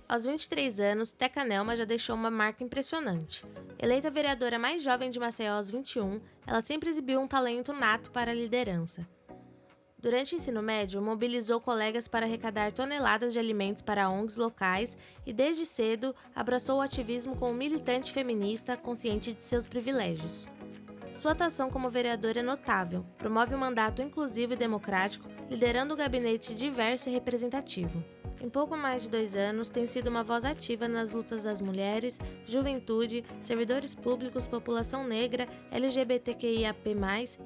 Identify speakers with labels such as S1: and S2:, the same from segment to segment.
S1: Aos 23 anos, Teca Nelma já deixou uma marca impressionante. Eleita vereadora mais jovem de Maceió aos 21, ela sempre exibiu um talento nato para a liderança. Durante o ensino médio, mobilizou colegas para arrecadar toneladas de alimentos para ONGs locais e, desde cedo, abraçou o ativismo como militante feminista consciente de seus privilégios. Sua atuação como vereadora é notável, promove um mandato inclusivo e democrático, liderando um gabinete diverso e representativo. Em pouco mais de 2 anos, tem sido uma voz ativa nas lutas das mulheres, juventude, servidores públicos, população negra, LGBTQIAP+,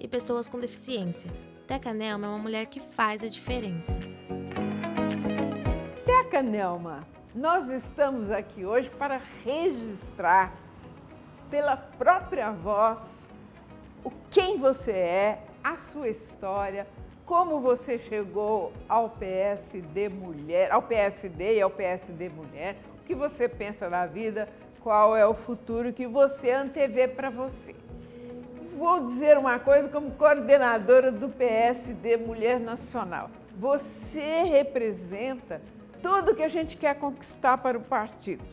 S1: e pessoas com deficiência. Teca Nelma é uma mulher que faz a diferença.
S2: Teca Nelma, nós estamos aqui hoje para registrar pela própria voz quem você é, a sua história, como você chegou ao PSD Mulher, ao PSD e ao PSD Mulher, o que você pensa na vida, qual é o futuro que você antevê para você. Vou dizer uma coisa como coordenadora do PSD Mulher Nacional. Você representa tudo que a gente quer conquistar para o partido.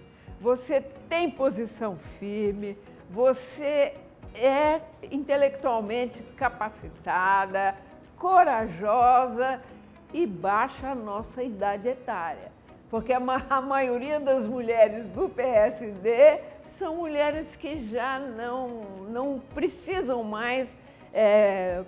S2: Você tem posição firme, você é intelectualmente capacitada, corajosa e baixa a nossa idade etária. Porque a maioria das mulheres do PSD são mulheres que já não precisam mais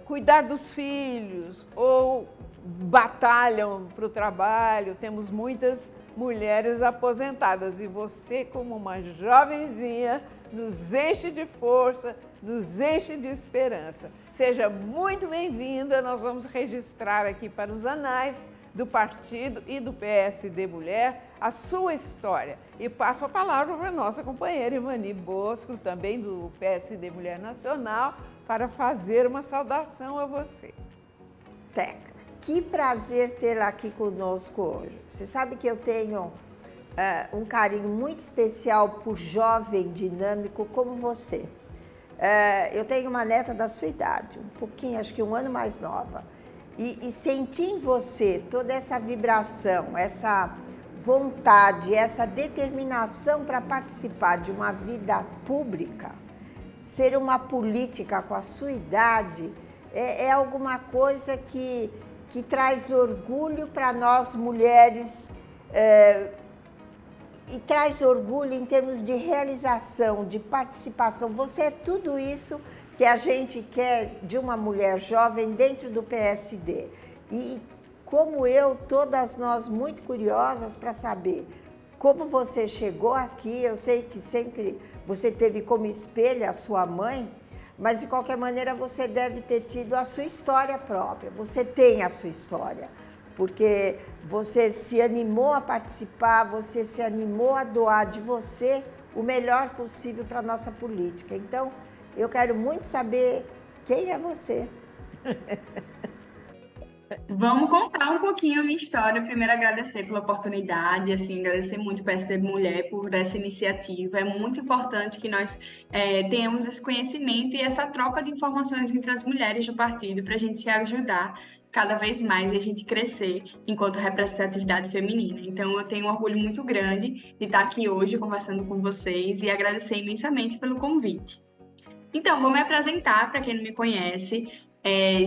S2: cuidar dos filhos ou batalham para o trabalho. Temos muitas mulheres aposentadas e você, como uma jovenzinha, nos enche de força, nos enche de esperança. Seja muito bem-vinda, nós vamos registrar aqui para os anais do partido e do PSD Mulher a sua história. E passo a palavra para a nossa companheira Ivani Bosco, também do PSD Mulher Nacional, para fazer uma saudação a você.
S3: Teca, que prazer tê-la aqui conosco hoje. Você sabe que eu tenho um carinho muito especial por jovem dinâmico como você. Eu tenho uma neta da sua idade, um pouquinho, acho que 1 ano mais nova. E senti em você toda essa vibração, essa vontade, essa determinação para participar de uma vida pública, ser uma política com a sua idade, é alguma coisa que traz orgulho para nós mulheres e traz orgulho em termos de realização, de participação. Você é tudo isso que a gente quer de uma mulher jovem dentro do PSD. E como eu, todas nós muito curiosas para saber como você chegou aqui. Eu sei que sempre você teve como espelho a sua mãe, mas de qualquer maneira você deve ter tido a sua história própria. Você tem a sua história, porque você se animou a participar, você se animou a doar de você o melhor possível para a nossa política. Então, eu quero muito saber quem é você.
S4: Vamos contar um pouquinho a minha história. Primeiro, agradecer pela oportunidade, agradecer muito para a PSD Mulher por essa iniciativa. É muito importante que nós tenhamos esse conhecimento e essa troca de informações entre as mulheres do partido para a gente se ajudar cada vez mais e a gente crescer enquanto representatividade feminina. Então, eu tenho um orgulho muito grande de estar aqui hoje conversando com vocês e agradecer imensamente pelo convite. Então, vou me apresentar para quem não me conhece.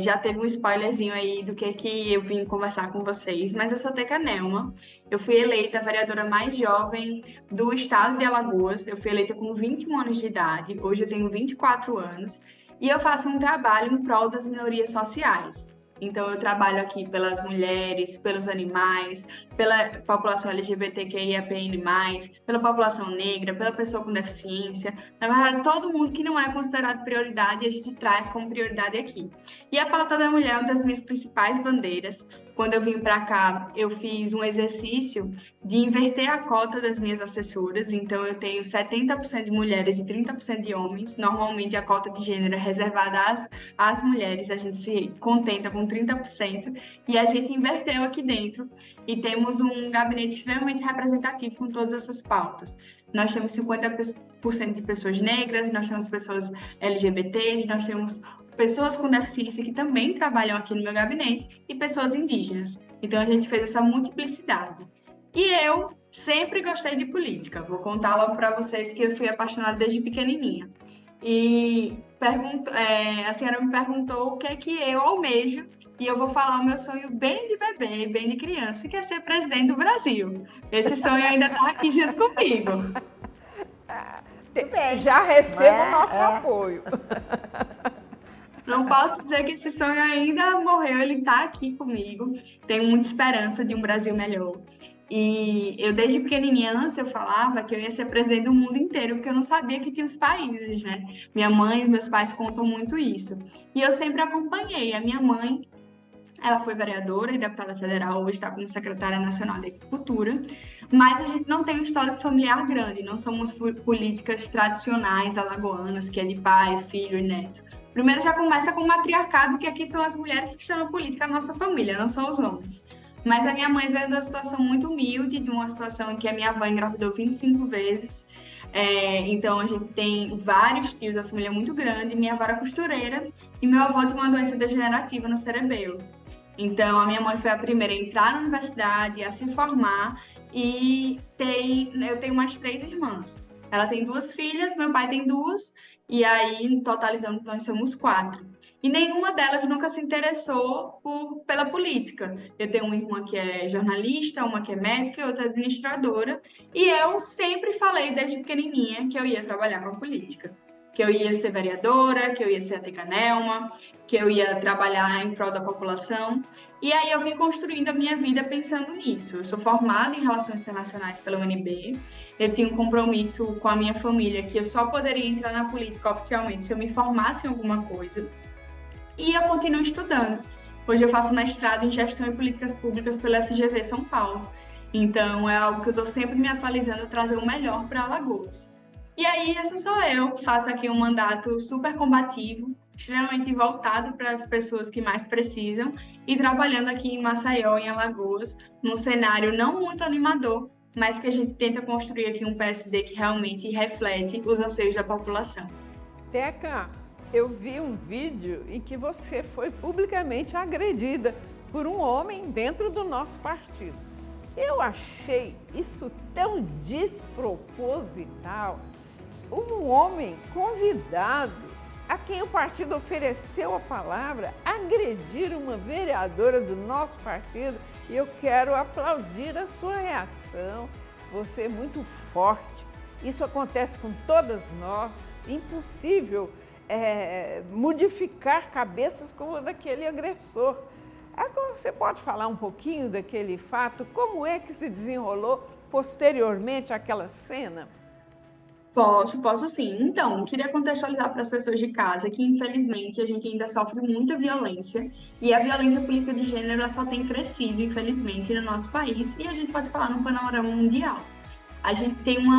S4: Já teve um spoilerzinho aí do que eu vim conversar com vocês, mas eu sou Teca Nelma. Eu fui eleita a vereadora mais jovem do estado de Alagoas. Eu fui eleita com 21 anos de idade, hoje eu tenho 24 anos, e eu faço um trabalho em prol das minorias sociais. Então, eu trabalho aqui pelas mulheres, pelos animais, pela população LGBTQIAPN+, pela população negra, pela pessoa com deficiência. Na verdade, todo mundo que não é considerado prioridade, a gente traz como prioridade aqui. E a pauta da mulher é uma das minhas principais bandeiras. Quando eu vim para cá, eu fiz um exercício de inverter a cota das minhas assessoras. Então, eu tenho 70% de mulheres e 30% de homens. Normalmente, a cota de gênero é reservada às mulheres. A gente se contenta com 30%. E a gente inverteu aqui dentro. E temos um gabinete extremamente representativo com todas essas pautas. Nós temos 50% de pessoas negras, nós temos pessoas LGBTs, nós temos pessoas com deficiência que também trabalham aqui no meu gabinete e pessoas indígenas. Então, a gente fez essa multiplicidade. E eu sempre gostei de política. Vou contar logo para vocês que eu fui apaixonada desde pequenininha. E a senhora me perguntou o que é que eu almejo, e eu vou falar o meu sonho bem de bebê, bem de criança, que é ser presidente do Brasil. Esse sonho ainda está aqui junto comigo.
S3: Bem,
S2: Já recebo o nosso apoio.
S4: Não posso dizer que esse sonho ainda morreu, ele está aqui comigo. Tenho muita esperança de um Brasil melhor. E eu, desde pequenininha, antes eu falava que eu ia ser presidente do mundo inteiro, porque eu não sabia que tinha os países, né? Minha mãe e meus pais contam muito isso. E eu sempre acompanhei. A minha mãe, ela foi vereadora e deputada federal, hoje está como secretária nacional de Agricultura, mas a gente não tem um histórico familiar grande, não somos políticas tradicionais alagoanas, que é de pai, filho e neto. Primeiro já começa com o matriarcado, que aqui são as mulheres que estão na política, a nossa família, não são os homens. Mas a minha mãe veio de uma situação muito humilde, de uma situação em que a minha avó engravidou 25 vezes. Então a gente tem vários tios, a família é muito grande. Minha avó era costureira e meu avô tinha uma doença degenerativa no cerebelo. Então a minha mãe foi a primeira a entrar na universidade, a se formar, e eu tenho mais 3 irmãs. Ela tem 2 filhas, meu pai tem 2, e aí, totalizando, nós somos 4. E nenhuma delas nunca se interessou pela política. Eu tenho uma irmã que é jornalista, uma que é médica e outra administradora. E eu sempre falei, desde pequenininha, que eu ia trabalhar com a política. Que eu ia ser vereadora, que eu ia ser a Tecanelma, que eu ia trabalhar em prol da população. E aí eu vim construindo a minha vida pensando nisso. Eu sou formada em Relações Internacionais pela UNB. Eu tinha um compromisso com a minha família que eu só poderia entrar na política oficialmente se eu me formasse em alguma coisa. E eu continuo estudando. Hoje eu faço mestrado em Gestão e Políticas Públicas pela FGV São Paulo. Então é algo que eu estou sempre me atualizando, trazer o melhor para Alagoas. E aí, essa sou eu, faço aqui um mandato super combativo, extremamente voltado para as pessoas que mais precisam, e trabalhando aqui em Maceió, em Alagoas, num cenário não muito animador, mas que a gente tenta construir aqui um PSD que realmente reflete os anseios da população.
S2: Teca, eu vi um vídeo em que você foi publicamente agredida por um homem dentro do nosso partido. Eu achei isso tão desproposital. Um homem convidado a quem o partido ofereceu a palavra agredir uma vereadora do nosso partido, e eu quero aplaudir a sua reação. Você é muito forte. Isso acontece com todas nós. Impossível modificar cabeças como a daquele agressor. Agora, você pode falar um pouquinho daquele fato? Como é que se desenrolou posteriormente àquela cena?
S4: Posso sim. Então, queria contextualizar para as pessoas de casa que, infelizmente, a gente ainda sofre muita violência, e a violência política de gênero ela só tem crescido, infelizmente, no nosso país, e a gente pode falar no panorama mundial. A gente tem um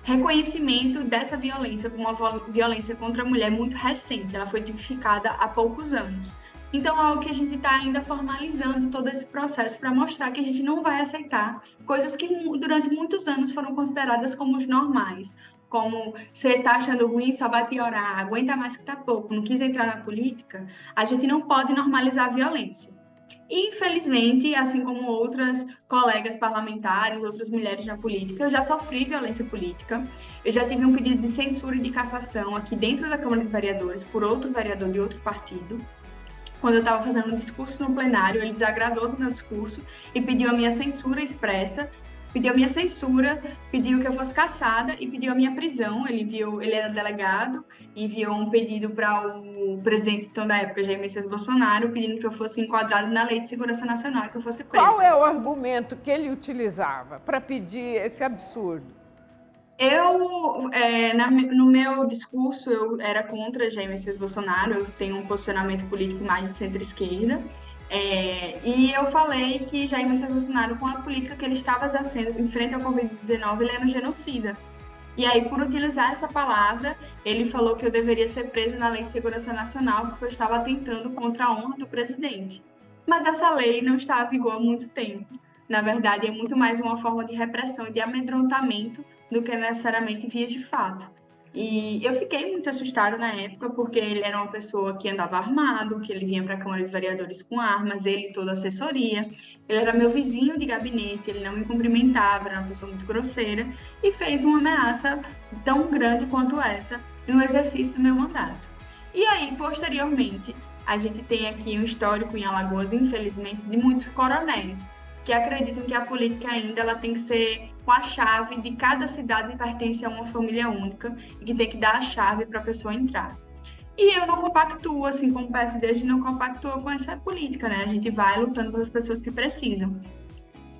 S4: reconhecimento dessa violência como uma violência contra a mulher muito recente, ela foi tipificada há poucos anos. Então, é algo que a gente está ainda formalizando todo esse processo para mostrar que a gente não vai aceitar coisas que durante muitos anos foram consideradas como normais, como você está achando ruim, só vai piorar, aguenta mais que tá pouco, não quis entrar na política. A gente não pode normalizar a violência. E, infelizmente, assim como outras colegas parlamentares, outras mulheres na política, eu já sofri violência política. Eu já tive um pedido de censura e de cassação aqui dentro da Câmara de Vereadores por outro vereador de outro partido. Quando eu estava fazendo um discurso no plenário, ele desagradou do meu discurso e pediu a minha censura expressa, pediu que eu fosse cassada e pediu a minha prisão. Ele era delegado e enviou um pedido para o presidente então, da época, Jair Messias Bolsonaro, pedindo que eu fosse enquadrado na Lei de Segurança Nacional, que eu fosse presa.
S2: Qual é o argumento que ele utilizava para pedir esse absurdo?
S4: No meu discurso, eu era contra Jair Messias Bolsonaro, eu tenho um posicionamento político mais de centro-esquerda, e eu falei que Jair Messias Bolsonaro, com a política que ele estava exercendo em frente ao Covid-19, ele era um genocida. E aí, por utilizar essa palavra, ele falou que eu deveria ser presa na Lei de Segurança Nacional, porque eu estava atentando contra a honra do presidente. Mas essa lei não está em vigor há muito tempo. Na verdade, é muito mais uma forma de repressão e de amedrontamento do que necessariamente vias de fato. E eu fiquei muito assustada na época, porque ele era uma pessoa que andava armado, que ele vinha para a Câmara de Vereadores com armas, ele e toda a assessoria. Ele era meu vizinho de gabinete, ele não me cumprimentava, era uma pessoa muito grosseira, e fez uma ameaça tão grande quanto essa no exercício do meu mandato. E aí, posteriormente, a gente tem aqui um histórico em Alagoas, infelizmente, de muitos coronéis, que acreditam que a política ainda ela tem que ser com a chave de cada cidade que pertence a uma família única e que tem que dar a chave para a pessoa entrar. E eu não compactuo, assim como o PSD, a gente não compactua com essa política, né? A gente vai lutando pelas pessoas que precisam.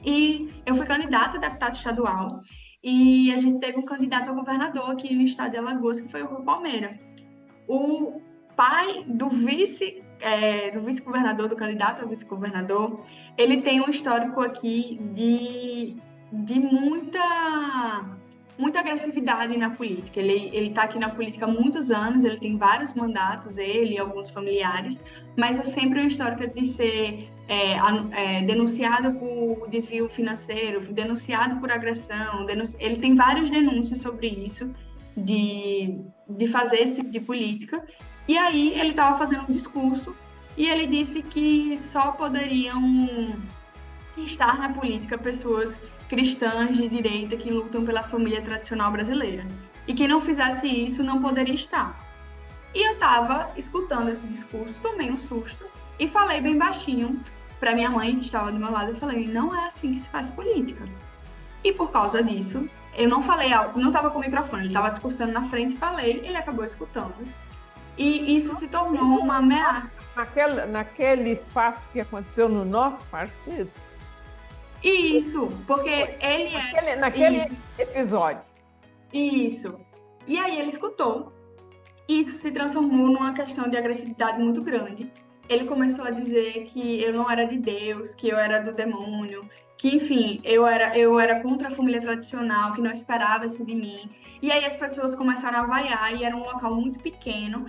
S4: E eu fui candidata a deputado estadual e a gente teve um candidato a governador aqui no estado de Alagoas, que foi o Rui Palmeira. O pai do vice-governador, do candidato a vice-governador, ele tem um histórico aqui de muita agressividade na política. Ele está aqui na política há muitos anos, ele tem vários mandatos, ele e alguns familiares, mas é sempre um histórico de ser denunciado por desvio financeiro, denunciado por agressão, ele tem várias denúncias sobre isso, de fazer esse tipo de política. E aí ele estava fazendo um discurso e ele disse que só poderiam estar na política pessoas cristãs de direita que lutam pela família tradicional brasileira. E quem não fizesse isso não poderia estar. E eu estava escutando esse discurso, tomei um susto e falei bem baixinho para minha mãe, que estava do meu lado, eu falei, não é assim que se faz política. E por causa disso, eu não falei algo, não estava com o microfone, ele estava discursando na frente, falei, ele acabou escutando. E isso se tornou uma ameaça.
S2: Naquele fato que aconteceu no nosso partido?
S4: Isso, porque ele
S2: Naquele episódio.
S4: Isso. E aí ele escutou. Isso se transformou numa questão de agressividade muito grande. Ele começou a dizer que eu não era de Deus, que eu era do demônio, que, enfim, eu era contra a família tradicional, que não esperava isso de mim. E aí as pessoas começaram a vaiar, e era um local muito pequeno,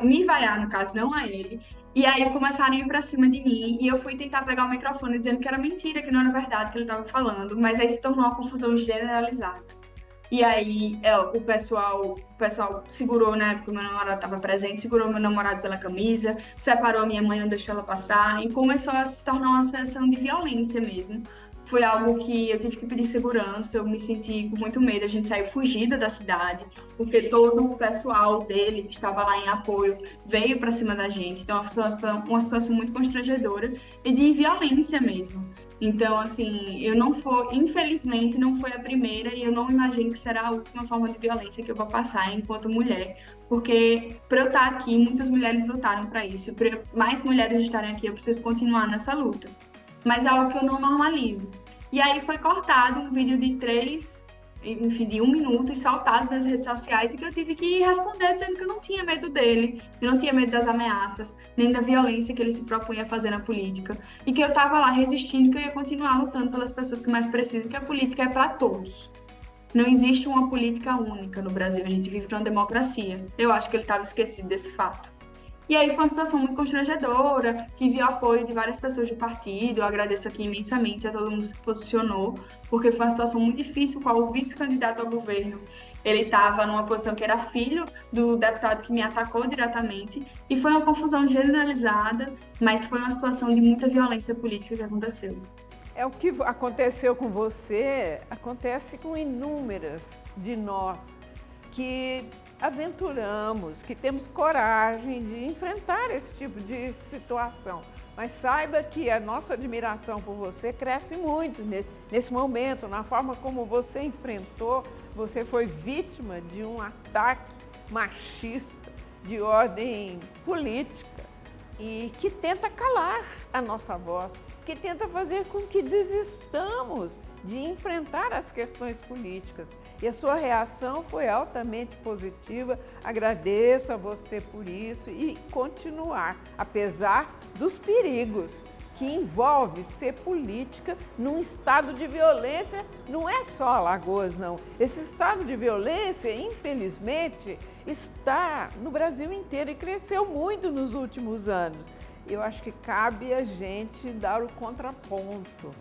S4: me vaiar, no caso, não a ele. E aí começaram a ir pra cima de mim, e eu fui tentar pegar o microfone dizendo que era mentira, que não era verdade que ele estava falando, mas aí se tornou uma confusão generalizada. E aí o pessoal segurou, né, porque o meu namorado estava presente, segurou meu namorado pela camisa, separou a minha mãe, não deixou ela passar, e começou a se tornar uma situação de violência mesmo. Foi algo que eu tive que pedir segurança, eu me senti com muito medo, a gente saiu fugida da cidade, porque todo o pessoal dele que estava lá em apoio veio para cima da gente, então uma situação muito constrangedora e de violência mesmo. Então, assim, infelizmente não foi a primeira e eu não imagino que será a última forma de violência que eu vou passar enquanto mulher, porque para eu estar aqui, muitas mulheres lutaram para isso, para mais mulheres estarem aqui, eu preciso continuar nessa luta. Mas é algo que eu não normalizo. E aí foi cortado um vídeo de 1 minuto e saltado nas redes sociais e que eu tive que responder dizendo que eu não tinha medo dele, eu não tinha medo das ameaças, nem da violência que ele se propunha a fazer na política e que eu estava lá resistindo, que eu ia continuar lutando pelas pessoas que mais precisam, que a política é para todos. Não existe uma política única no Brasil, a gente vive numa democracia. Eu acho que ele estava esquecido desse fato. E aí foi uma situação muito constrangedora, tive o apoio de várias pessoas do partido, eu agradeço aqui imensamente a todo mundo que se posicionou, porque foi uma situação muito difícil, com o vice-candidato ao governo, ele estava numa posição que era filho do deputado que me atacou diretamente, e foi uma confusão generalizada, mas foi uma situação de muita violência política que aconteceu.
S2: O que aconteceu com você, acontece com inúmeras de nós que aventuramos, que temos coragem de enfrentar esse tipo de situação. Mas saiba que a nossa admiração por você cresce muito nesse momento, na forma como você enfrentou, você foi vítima de um ataque machista de ordem política e que tenta calar a nossa voz, que tenta fazer com que desistamos de enfrentar as questões políticas. E a sua reação foi altamente positiva, agradeço a você por isso e continuar, apesar dos perigos que envolve ser política num estado de violência, não é só Alagoas, não. Esse estado de violência, infelizmente, está no Brasil inteiro e cresceu muito nos últimos anos. Eu acho que cabe a gente dar o contraponto,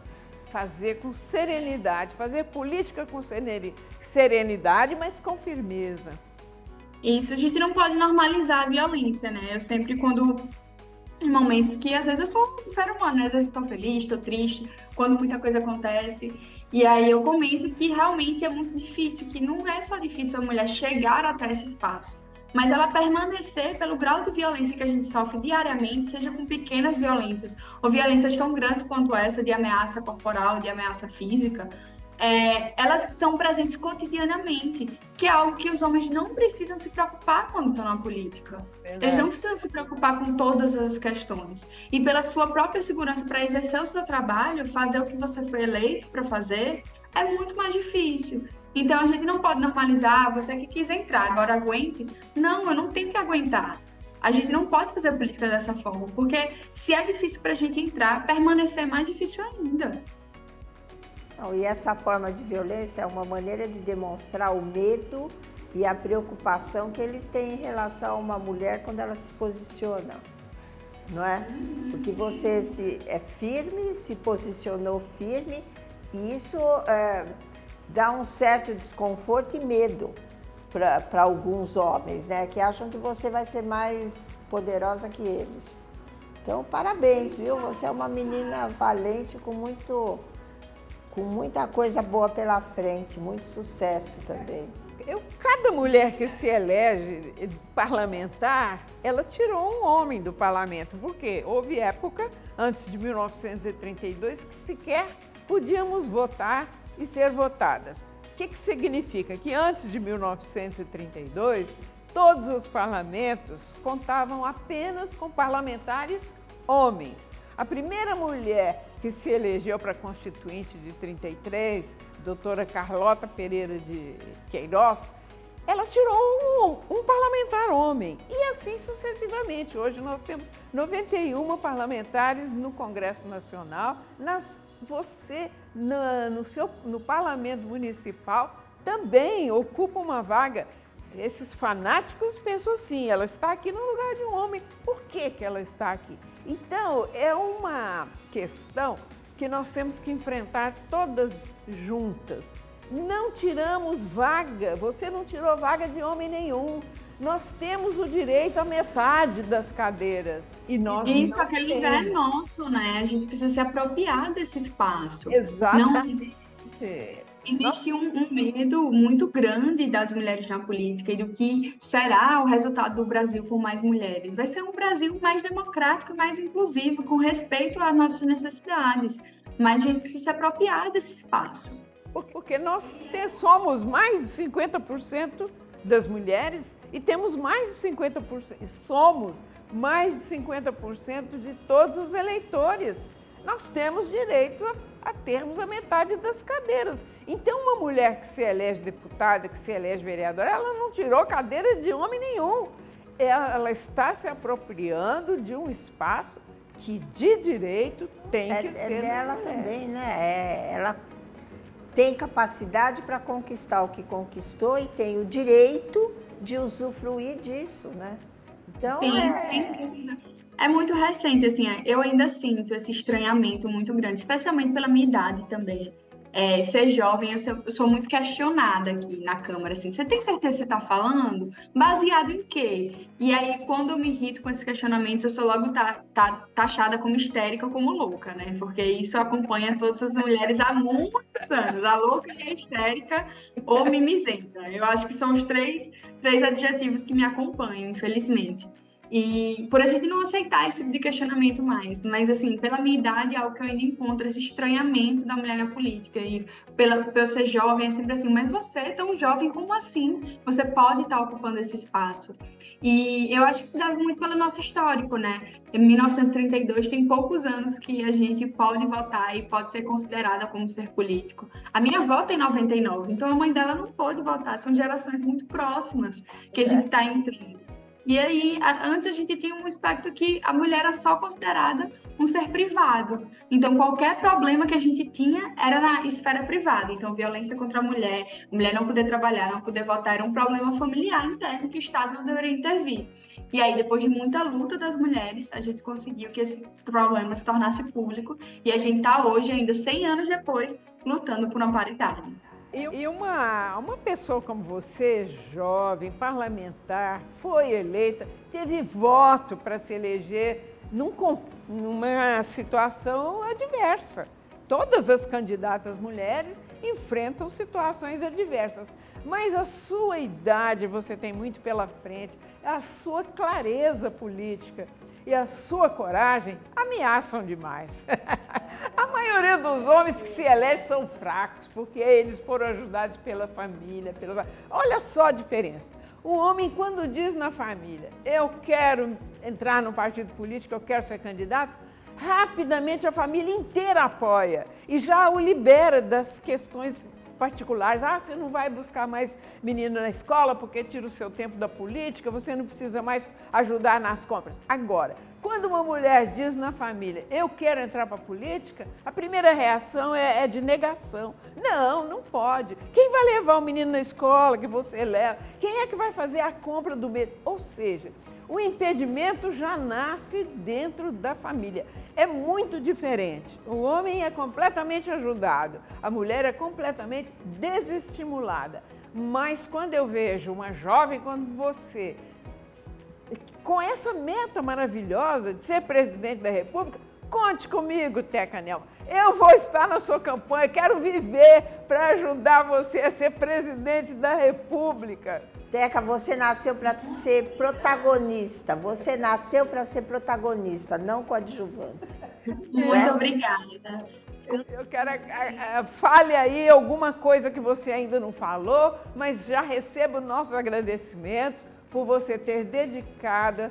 S2: fazer com serenidade, fazer política com serenidade, mas com firmeza.
S4: Isso, a gente não pode normalizar a violência, né? Eu sempre, em momentos que às vezes eu sou um ser humano, né? Às vezes eu tô feliz, tô triste, quando muita coisa acontece. E aí eu comento que realmente é muito difícil, que não é só difícil a mulher chegar até esse espaço, mas ela permanecer pelo grau de violência que a gente sofre diariamente, seja com pequenas violências, ou violências tão grandes quanto essa de ameaça corporal, de ameaça física, elas são presentes cotidianamente, que é algo que os homens não precisam se preocupar quando estão na política.
S2: Verdade.
S4: Eles não precisam se preocupar com todas as questões. E pela sua própria segurança para exercer o seu trabalho, fazer o que você foi eleito para fazer, é muito mais difícil. Então a gente não pode normalizar, você que quis entrar, agora aguente. Não, eu não tenho que aguentar. A gente não pode fazer política dessa forma, porque se é difícil para a gente entrar, permanecer é mais difícil ainda.
S3: Não, e essa forma de violência é uma maneira de demonstrar o medo e a preocupação que eles têm em relação a uma mulher quando ela se posiciona, não é? Porque você é firme, se posicionou firme, e isso dá um certo desconforto e medo para alguns homens, né? Que acham que você vai ser mais poderosa que eles. Então, parabéns, viu? Você é uma menina valente com muita coisa boa pela frente, muito sucesso também.
S2: Cada mulher que se elege parlamentar, ela tirou um homem do parlamento, porque houve época, antes de 1932, que sequer podíamos votar e ser votadas. O que significa? Que antes de 1932, todos os parlamentos contavam apenas com parlamentares homens. A primeira mulher que se elegeu para Constituinte de 33, doutora Carlota Pereira de Queiroz, ela tirou um parlamentar homem, e assim sucessivamente. Hoje nós temos 91 parlamentares no Congresso Nacional. Você, no Parlamento Municipal, também ocupa uma vaga. Esses fanáticos pensam assim, ela está aqui no lugar de um homem. Por que ela está aqui? Então, é uma questão que nós temos que enfrentar todas juntas. Não tiramos vaga, você não tirou vaga de homem nenhum. Nós temos o direito à metade das cadeiras. E nós
S4: Isso,
S2: não
S4: aquele
S2: temos.
S4: lugar é nosso, né? A gente precisa se apropriar desse espaço.
S2: Exatamente.
S4: Existe um medo muito grande das mulheres na política e do que será o resultado do Brasil com mais mulheres. Vai ser um Brasil mais democrático, mais inclusivo, com respeito às nossas necessidades. Mas a gente precisa se apropriar desse espaço.
S2: Porque nós somos mais de 50% das mulheres e temos mais de 50%, somos mais de 50% de todos os eleitores. Nós temos direitos a termos a metade das cadeiras. Então, uma mulher que se elege deputada, que se elege vereadora, ela não tirou cadeira de homem nenhum. Ela está se apropriando de um espaço que, de direito, tem que ser
S3: dela também, né? Ela tem capacidade para conquistar o que conquistou e tem o direito de usufruir disso, né? Então,
S4: Sim, sem dúvida. É muito recente, assim, eu ainda sinto esse estranhamento muito grande, especialmente pela minha idade também. Ser jovem, eu sou muito questionada aqui na Câmara, assim, você tem certeza que você está falando? Baseado em quê? E aí, quando eu me irrito com esses questionamentos, eu sou logo taxada como histérica ou como louca, né? Porque isso acompanha todas as mulheres há muitos anos, a louca e a histérica ou mimizenta. Eu acho que são os três adjetivos que me acompanham, infelizmente. E por a gente não aceitar esse tipo de questionamento mais, mas assim, pela minha idade é algo que eu ainda encontro, esse estranhamento da mulher na política, e por eu ser jovem é sempre assim, mas você é tão jovem, como assim? Você pode estar ocupando esse espaço. E eu acho que isso deve muito pelo nosso histórico, né? Em 1932 tem poucos anos que a gente pode votar e pode ser considerada como ser político. A minha avó tem 99, então a mãe dela não pôde votar, são gerações muito próximas que a gente está entrando. E aí, antes a gente tinha um aspecto que a mulher era só considerada um ser privado. Então, qualquer problema que a gente tinha era na esfera privada. Então, violência contra a mulher não poder trabalhar, não poder votar, era um problema familiar interno que o Estado não deveria intervir. E aí, depois de muita luta das mulheres, a gente conseguiu que esse problema se tornasse público. E a gente está hoje, ainda 100 anos depois, lutando por uma paridade.
S2: E uma pessoa como você, jovem, parlamentar, foi eleita, teve voto para se eleger numa situação adversa. Todas as candidatas mulheres enfrentam situações adversas, mas a sua idade, você tem muito pela frente, a sua clareza política e a sua coragem ameaçam demais. A maioria dos homens que se elegem são fracos, porque eles foram ajudados pela família. Olha só a diferença. O homem, quando diz na família, eu quero entrar no partido político, eu quero ser candidato, rapidamente a família inteira apoia e já o libera das questões particulares. Você não vai buscar mais menino na escola porque tira o seu tempo da política, você não precisa mais ajudar nas compras. Agora, quando uma mulher diz na família, eu quero entrar para a política, a primeira reação é de negação. Não pode. Quem vai levar o menino na escola que você leva? Quem é que vai fazer a compra do mês? Ou seja, o impedimento já nasce dentro da família. É muito diferente. O homem é completamente ajudado, a mulher é completamente desestimulada. Mas quando eu vejo uma jovem como você, com essa meta maravilhosa de ser presidente da República, conte comigo, Teca Nelma. Eu vou estar na sua campanha, quero viver para ajudar você a ser presidente da República.
S3: Teca, você nasceu para ser protagonista. Você nasceu para ser protagonista, não coadjuvante.
S4: Muito obrigada.
S2: Eu quero fale aí alguma coisa que você ainda não falou, mas já recebo nossos agradecimentos por você ter dedicado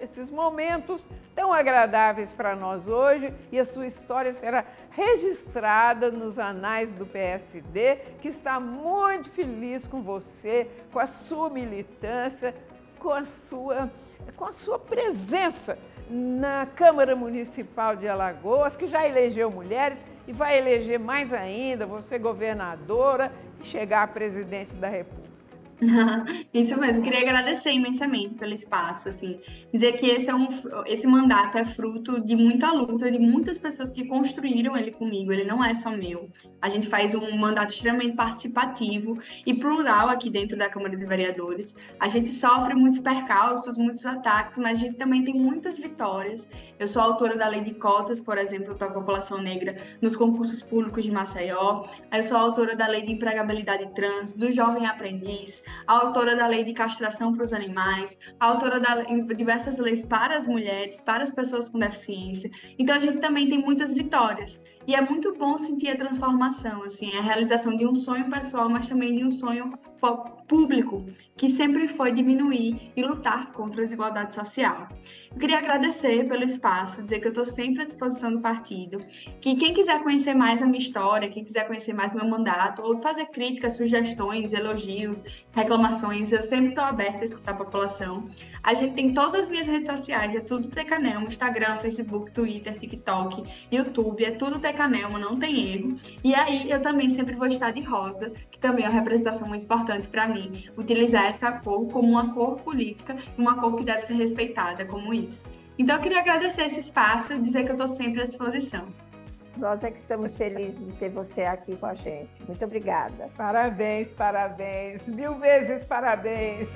S2: esses momentos tão agradáveis para nós hoje, e a sua história será registrada nos anais do PSD, que está muito feliz com você, com a sua militância, com a sua presença na Câmara Municipal de Alagoas, que já elegeu mulheres e vai eleger mais ainda, você governadora e chegar a presidente da República.
S4: Isso mesmo, queria agradecer imensamente pelo espaço, assim, dizer que esse mandato é fruto de muita luta, de muitas pessoas que construíram ele comigo, ele não é só meu. A gente faz um mandato extremamente participativo e plural aqui dentro da Câmara de Vereadores. A gente sofre muitos percalços, muitos ataques, mas a gente também tem muitas vitórias. Eu sou autora da lei de cotas, por exemplo, para a população negra nos concursos públicos de Maceió. Eu sou autora da lei de empregabilidade trans, do jovem aprendiz, a autora da lei de castração para os animais, a autora de diversas leis para as mulheres, para as pessoas com deficiência. Então, a gente também tem muitas vitórias. E é muito bom sentir a transformação, assim, a realização de um sonho pessoal, mas também de um sonho público, que sempre foi diminuir e lutar contra a desigualdade social. Eu queria agradecer pelo espaço, dizer que eu estou sempre à disposição do partido, que quem quiser conhecer mais a minha história, quem quiser conhecer mais o meu mandato, ou fazer críticas, sugestões, elogios, reclamações, eu sempre estou aberta a escutar a população. A gente tem todas as minhas redes sociais, é tudo Teca Nelma, Instagram, Facebook, Twitter, TikTok, YouTube, é tudo Teca Nelma, não tem erro. E aí eu também sempre vou estar de rosa, que também é uma representação muito importante para mim, utilizar essa cor como uma cor política, uma cor que deve ser respeitada como isso. Então eu queria agradecer esse espaço e dizer que eu estou sempre à disposição.
S3: Nós é que estamos felizes de ter você aqui com a gente. Muito obrigada.
S2: Parabéns, 1000 vezes parabéns.